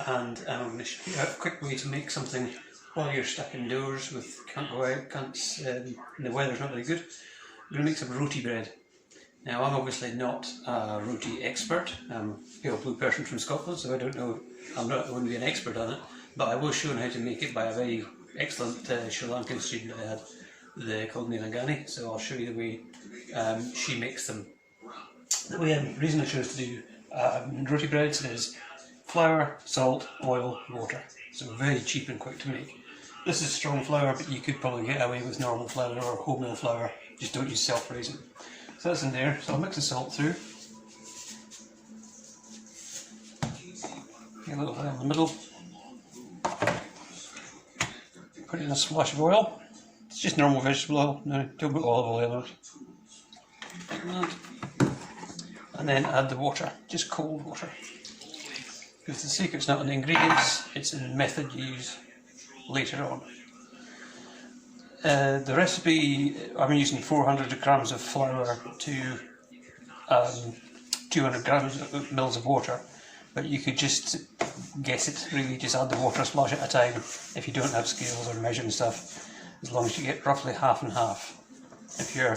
and I'm going to show you a quick way to make something while you're stuck indoors can't go out, and the weather's not very good. I'm going to make some roti bread. Now, I'm obviously not a roti expert. I'm a pale blue person from Scotland, so I don't know, I'm not going to be an expert on it, but I was shown how to make it by a very excellent Sri Lankan student I had, called Nilangani, so I'll show you the way she makes them. The reason I chose to do roti breads is flour, salt, oil, water. So very cheap and quick to make. This is strong flour, but you could probably get away with normal flour or wholemeal flour. Just don't use self-raising. So that's in there. So I'll mix the salt through. Get a little bit in the middle. Put in a splash of oil. It's just normal vegetable oil. No, don't put olive oil in it. Like that. And then add the water, just cold water. Because the secret's not in the ingredients, it's in the method you use later on. The recipe, I'm using 400 grams of flour to 200 mils of water, but you could just guess it, really, just add the water a splash at a time if you don't have scales or measuring stuff, as long as you get roughly half and half. If you're,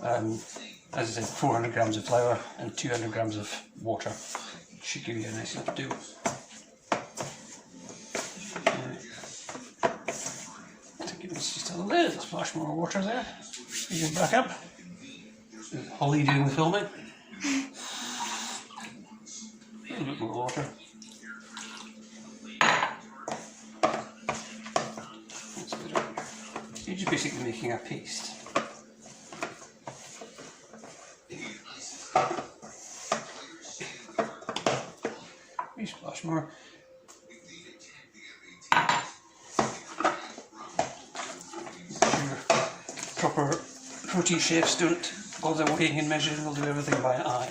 as I said, 400 grams of flour and 200 grams of water, should give you a nice enough dough. Just a little splash more water there. Speed it back up. Holly doing the filming. A little bit more water. That's better. You're just basically making a paste. A splash more. Proper roti chefs don't bother weighing and measuring, they'll do everything by eye.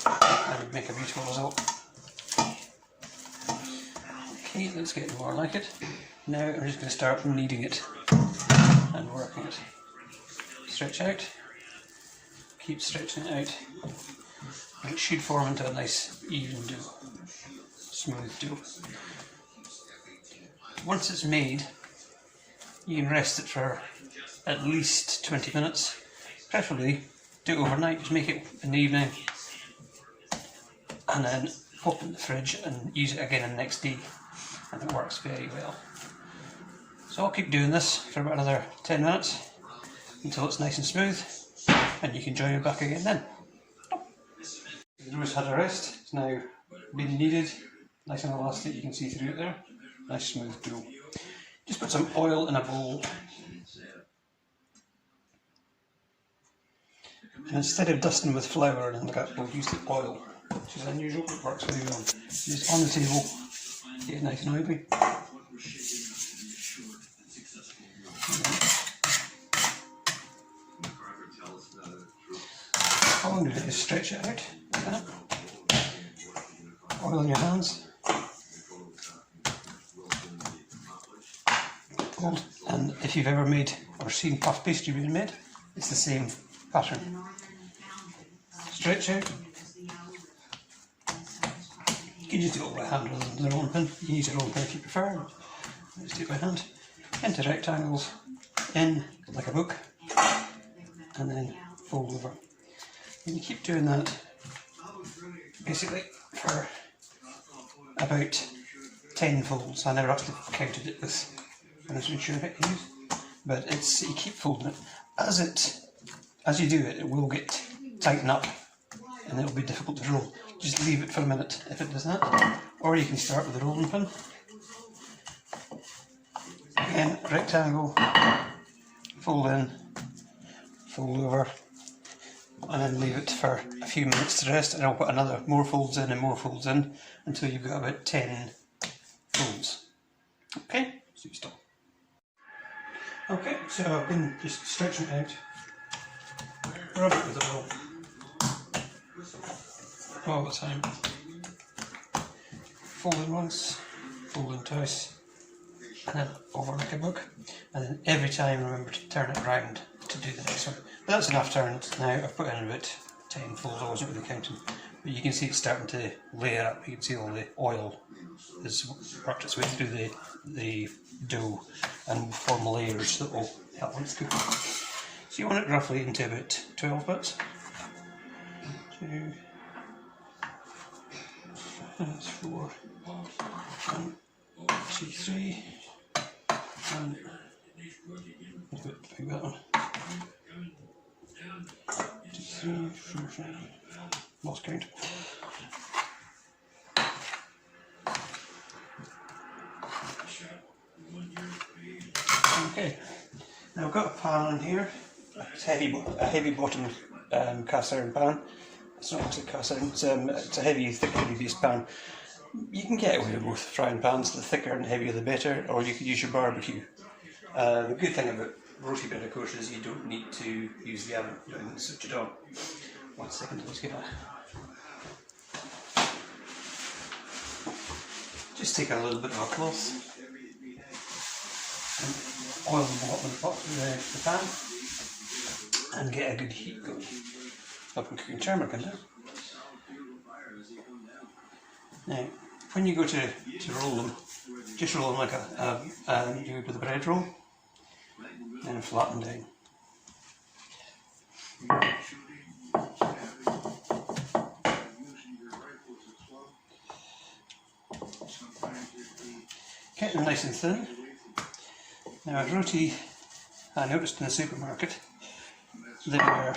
That would make a beautiful result. Okay, let's get more like it. Now I'm just going to start kneading it and working it. Stretch out, keep stretching it out, and it should form into a nice even dough, smooth dough. Once it's made, you can rest it for at least 20 minutes, preferably do it overnight. Just make it in the evening and then pop it in the fridge and use it again the next day, and it works very well. So I'll keep doing this for about another 10 minutes until it's nice and smooth, and you can join me back again then. The dough's had a rest, it's now been kneaded, nice and elastic, you can see through it there, nice smooth dough. Just put some oil in a bowl. And instead of dusting with flour and that, we'll use the oil, which is unusual, but works very well. Just on the table, get it nice and oily. All I'm going to do is stretch it out, like that. Oil in your hands. And if you've ever made or seen puff pastry being made, it's the same pattern. Stretch out. You can just do it by hand rather than the rolling pin. You can use a rolling pin if you prefer. Just do it by hand. Into rectangles, in like a book, and then fold over. And you keep doing that basically for about 10 folds. I never actually counted it with an instrument I can use, but you keep folding it. As you do it, it will get tighten up, and it will be difficult to roll. Just leave it for a minute if it does that, or you can start with a rolling pin. Again, rectangle, fold in, fold over, and then leave it for a few minutes to rest, and I'll put more folds in and more folds in until you've got about 10 folds. Okay, so you stop. Okay, so I've been just stretching it out. Rub it with a roll all the time. Fold in once, fold in twice, and then over like a book. And then every time remember to turn it around to do the next one. But that's enough turns now. I've put in about 10 folds, I wasn't really counting. But you can see it's starting to layer up. You can see all the oil has worked its way through the dough and form layers that will help when it's cooking. So you want it roughly into about 12 bits. 2, 4, 1, 2, 3, and pick that one. 2, 3, 4, 5. Lost count. Okay, now I've got a pan in here. It's a heavy bottom cast iron pan. It's not actually cast iron. It's a heavy, thick, heavy based pan. You can get away with both frying pans. The thicker and heavier the better, or you could use your barbecue. The good thing about roti bread, of course, is you don't need to use the oven. You don't need to switch it on. 1 second, let's get that. Just take a little bit of a cloth and oil the bottom of the pan and get a good heat going. Up and cooking turmeric in there. Now, when you go to roll them, just roll them like you would with a bread roll, then flatten down. Get them nice and thin. Now, a roti, I noticed in the supermarket, they were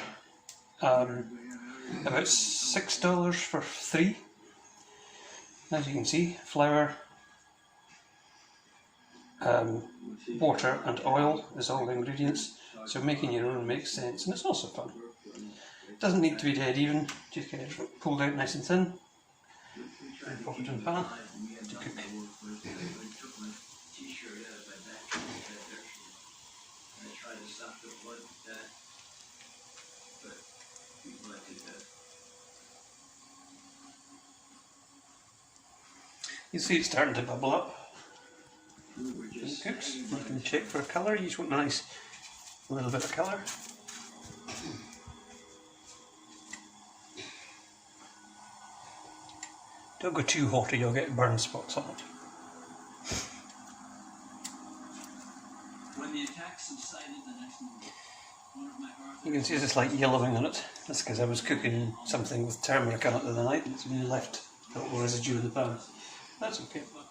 about $6 for 3. As you can see, flour, water and oil is all the ingredients, so making your own makes sense, and it's also fun. It doesn't need to be dead even, just get it pulled out nice and thin and pop it in the pan to cook. You see it's starting to bubble up. It cooks. You can check for colour. You just want a nice little bit of colour. Don't go too hot or you'll get burn spots on it. When the attack subsided the next morning, you can see it's like yellowing on it. That's because I was cooking something with turmeric on it the other night and it's been left a little residue in the pan. That's okay. One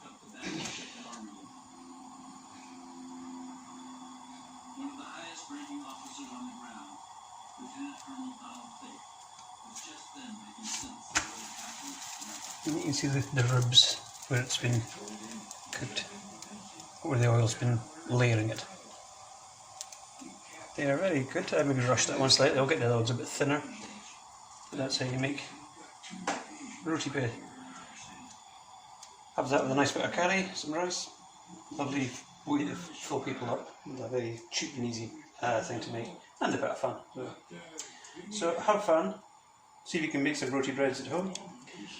of the highest ranking officers on the ground, Lieutenant Colonel Donald Tate, was just then making sense of what had happened. And you can see the ribs where it's been cooked, where the oil's been layering it. They are very good. I maybe rushed that one slightly. I'll get the other ones a bit thinner. But that's how you make roti bread. Have that with a nice bit of curry, some rice. Lovely way to fill people up. A very cheap and easy thing to make, and a bit of fun. So have fun. See if you can make some roti breads at home.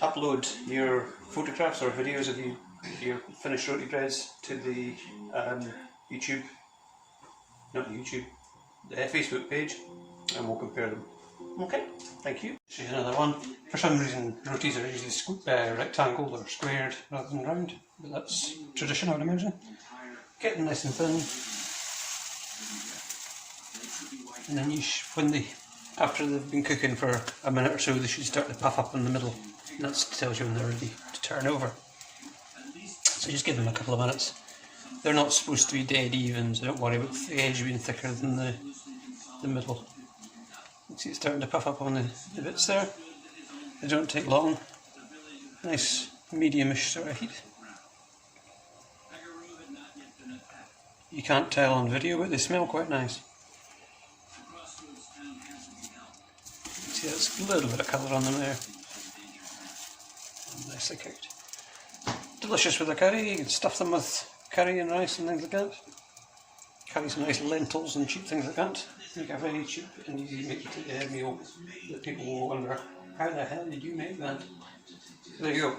Upload your photographs or videos of your finished roti breads to the the Facebook page, and we'll compare them. Okay, thank you. Here's another one. For some reason, rotis are usually rectangle or squared rather than round, but that's tradition, I would imagine. Get them nice and thin, and then after they've been cooking for a minute or so, they should start to puff up in the middle. And that tells you when they're ready to turn over. So just give them a couple of minutes. They're not supposed to be dead even, so don't worry about the edge being thicker than the middle. You see it's starting to puff up on the bits there. They don't take long. Nice medium-ish sort of heat. You can't tell on video, but they smell quite nice. See, there's a little bit of colour on them there. Nicely cooked. Delicious with the curry. You can stuff them with curry and rice and things like that. Curry some nice lentils and cheap things like that. Make a very cheap and easy to make meal that people will wonder, how the hell did you make that? There you go.